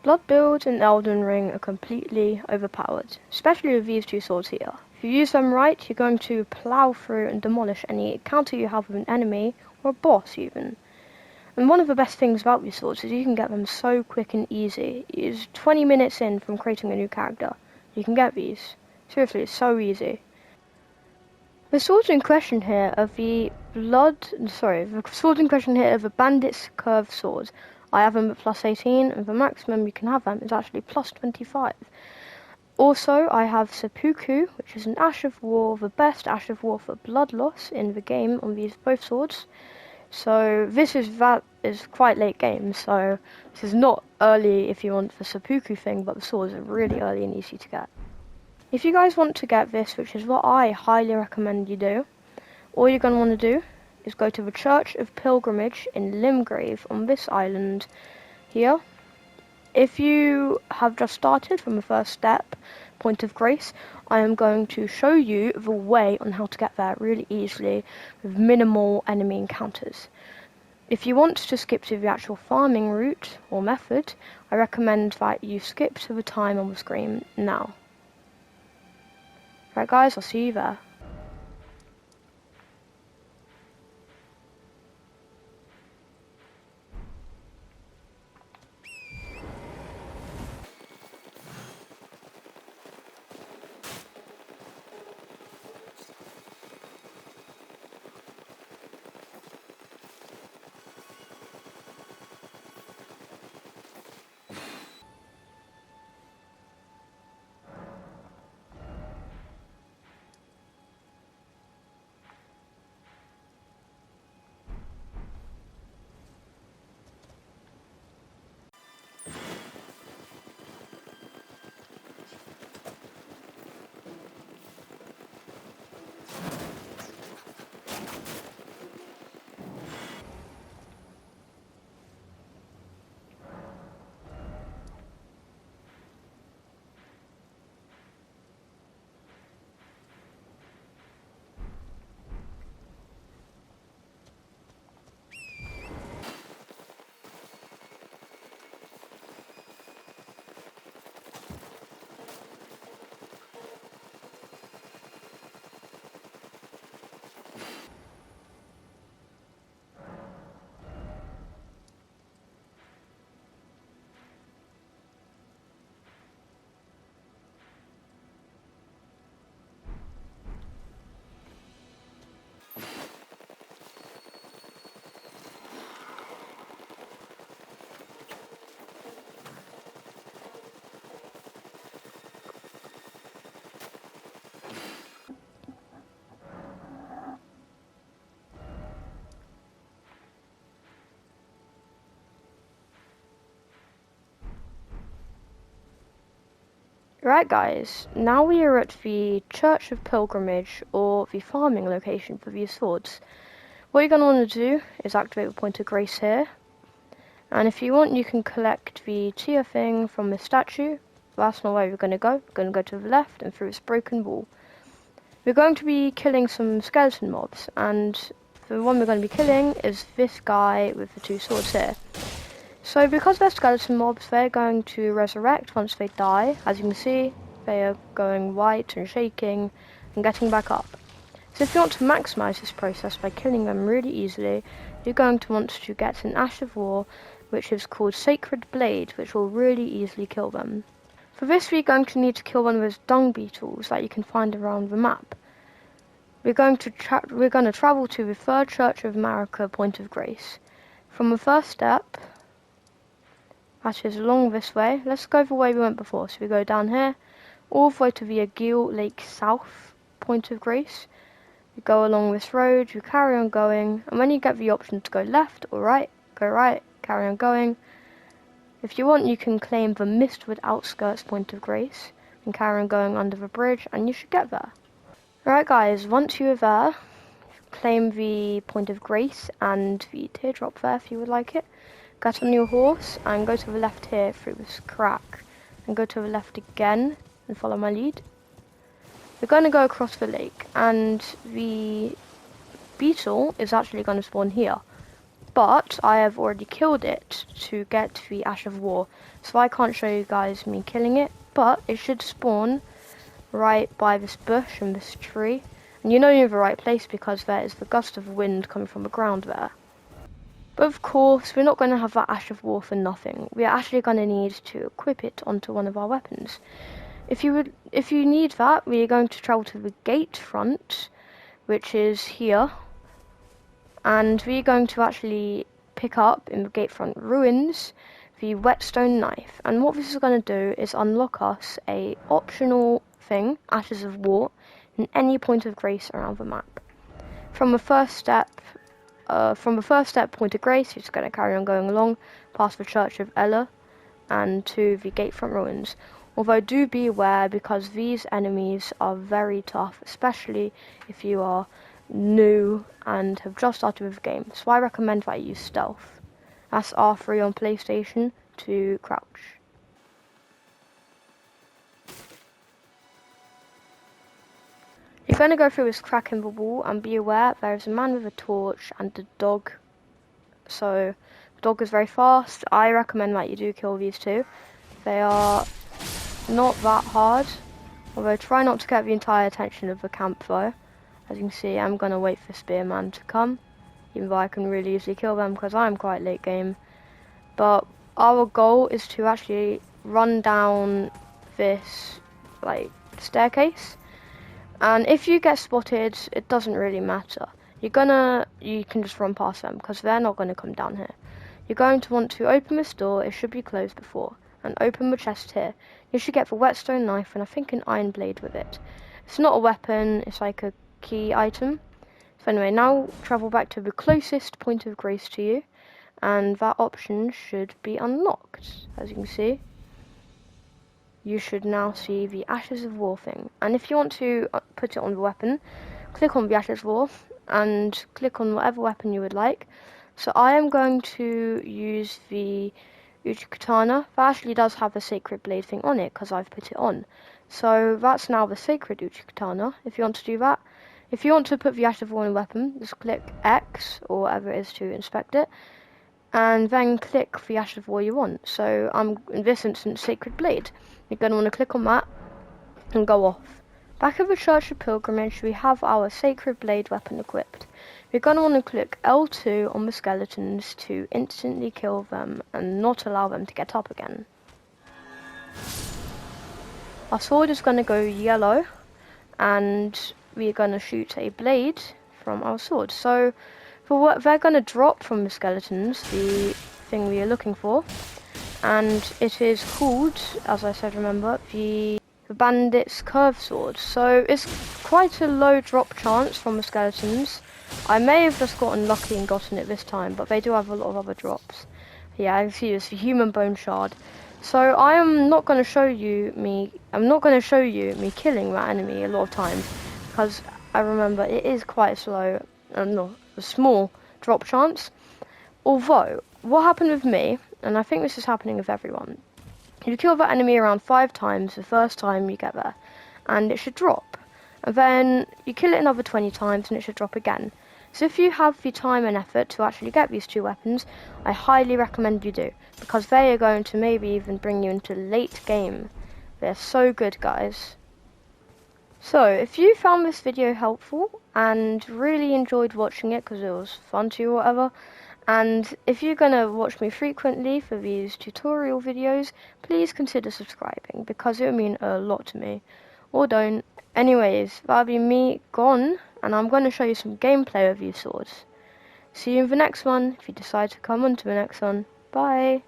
Blood builds in Elden Ring are completely overpowered, especially with these two swords here. If you use them right, you're going to plow through and demolish any encounter you have with an enemy, or a boss even. And one of the best things about these swords is you can get them so quick and easy. It's 20 minutes in from creating a new character. You can get these. Seriously, it's so easy. The swords in question here are the bandit's curved swords. I have them at plus 18, and the maximum you can have them is actually plus 25. Also, I have seppuku, which is an Ash of War, the best Ash of War for blood loss in the game on these both swords. So that is quite late game, so this is not early if you want the seppuku thing, but the swords are really early and easy to get. If you guys want to get this, which is what I highly recommend you do, all you're going to want to do is go to the Church of Pilgrimage in Limgrave on this island here. If you have just started from the first step, Point of Grace, I am going to show you the way on how to get there really easily with minimal enemy encounters. If you want to skip to the actual farming route or method, I recommend that you skip to the time on the screen now. Right guys, I'll see you there. Right guys, now we are at the Church of Pilgrimage, or the farming location for these swords. What you're going to want to do is activate the Point of Grace here, and if you want you can collect the tier thing from the statue. That's not where we're going to go. We're going to go to the left and through this broken wall. We're going to be killing some skeleton mobs, and the one we're going to be killing is this guy with the two swords here. So because they're skeleton mobs, they're going to resurrect once they die. As you can see, they are going white and shaking and getting back up. So if you want to maximize this process by killing them really easily, you're going to want to get an Ash of War, which is called Sacred Blade, which will really easily kill them. For this, we're going to need to kill one of those dung beetles that you can find around the map. We're going to travel to the third Church of Marika Point of Grace. From the first step, that is along this way. Let's go the way we went before. So we go down here, all the way to the Agil Lake South Point of Grace. You go along this road, you carry on going, and when you get the option to go left or right, go right, carry on going. If you want, you can claim the Mistwood Outskirts Point of Grace, and carry on going under the bridge, and you should get there. Alright guys, once you're there, claim the Point of Grace and the teardrop there if you would like it. Get on your horse and go to the left here through this crack, and go to the left again and follow my lead. We're going to go across the lake, and the beetle is actually going to spawn here. but I have already killed it to get the Ash of War, so I can't show you guys me killing it, but it should spawn right by this bush and this tree, and you know you're in the right place because there is the gust of wind coming from the ground there. But of course, we're not going to have that Ash of War for nothing. We are actually going to need to equip it onto one of our weapons. If you need that, we are going to travel to the gate front, which is here, and we're going to actually pick up in the gatefront ruins the whetstone knife. And what this is going to do is unlock us a optional thing, Ashes of War, in any point of grace around the map. From the first step point of grace, you're just going to carry on going along past the Church of Ella and to the gatefront ruins. Although do be aware, because these enemies are very tough, especially if you are new and have just started with the game. So I recommend that you use stealth. That's R3 on PlayStation to crouch. You're going to go through this crack in the wall, and be aware there is a man with a torch and a dog. So the dog is very fast. I recommend that you do kill these two. They are not that hard, although try not to get the entire attention of the camp though. As you can see, I'm going to wait for Spearman to come, even though I can really easily kill them because I'm quite late game. But our goal is to actually run down this staircase, and if you get spotted, it doesn't really matter. You can just run past them because they're not going to come down here. You're going to want to open this door, it should be closed before, and open the chest here. You should get the whetstone knife and I think an iron blade with it. It's not a weapon, it's like a key item. So anyway, now travel back to the closest point of grace to you, and that option should be unlocked. As you can see, you should now see the Ashes of War thing, and if you want to put it on the weapon, click on the Ashes of War and click on whatever weapon you would like. So I am going to use the Uchi-Katana. That actually does have the Sacred Blade thing on it because I've put it on. So that's now the Sacred Uchi-Katana, if you want to do that. If you want to put the Ash of War in a weapon, just click X or whatever it is to inspect it, and then click the Ash of War you want. So I'm, in this instance, Sacred Blade. You're going to want to click on that and go off. Back at the Church of Pilgrimage, we have our Sacred Blade weapon equipped. We're going to want to click L2 on the skeletons to instantly kill them and not allow them to get up again. Our sword is going to go yellow, and we're going to shoot a blade from our sword. So for what they're going to drop from the skeletons, the thing we are looking for, and it is called, as I said, remember, the Bandit's Curve Sword. So it's quite a low drop chance from the skeletons. I may have just gotten lucky and gotten it this time, but they do have a lot of other drops. Yeah, I see this, the Human Bone Shard. So I am not going to show you me killing that enemy a lot of times, because I remember it is quite slow, not a small drop chance. Although, what happened with me, and I think this is happening with everyone, you kill that enemy around 5 times the first time you get there, and it should drop. And then you kill it another 20 times and it should drop again. So if you have the time and effort to actually get these two weapons, I highly recommend you do, because they are going to maybe even bring you into late game. They're so good, guys. So if you found this video helpful and really enjoyed watching it because it was fun to you or whatever, and if you're going to watch me frequently for these tutorial videos, please consider subscribing because it would mean a lot to me. Or don't. Anyways, that'll be me gone, and I'm going to show you some gameplay of these swords. See you in the next one, if you decide to come on to the next one. Bye!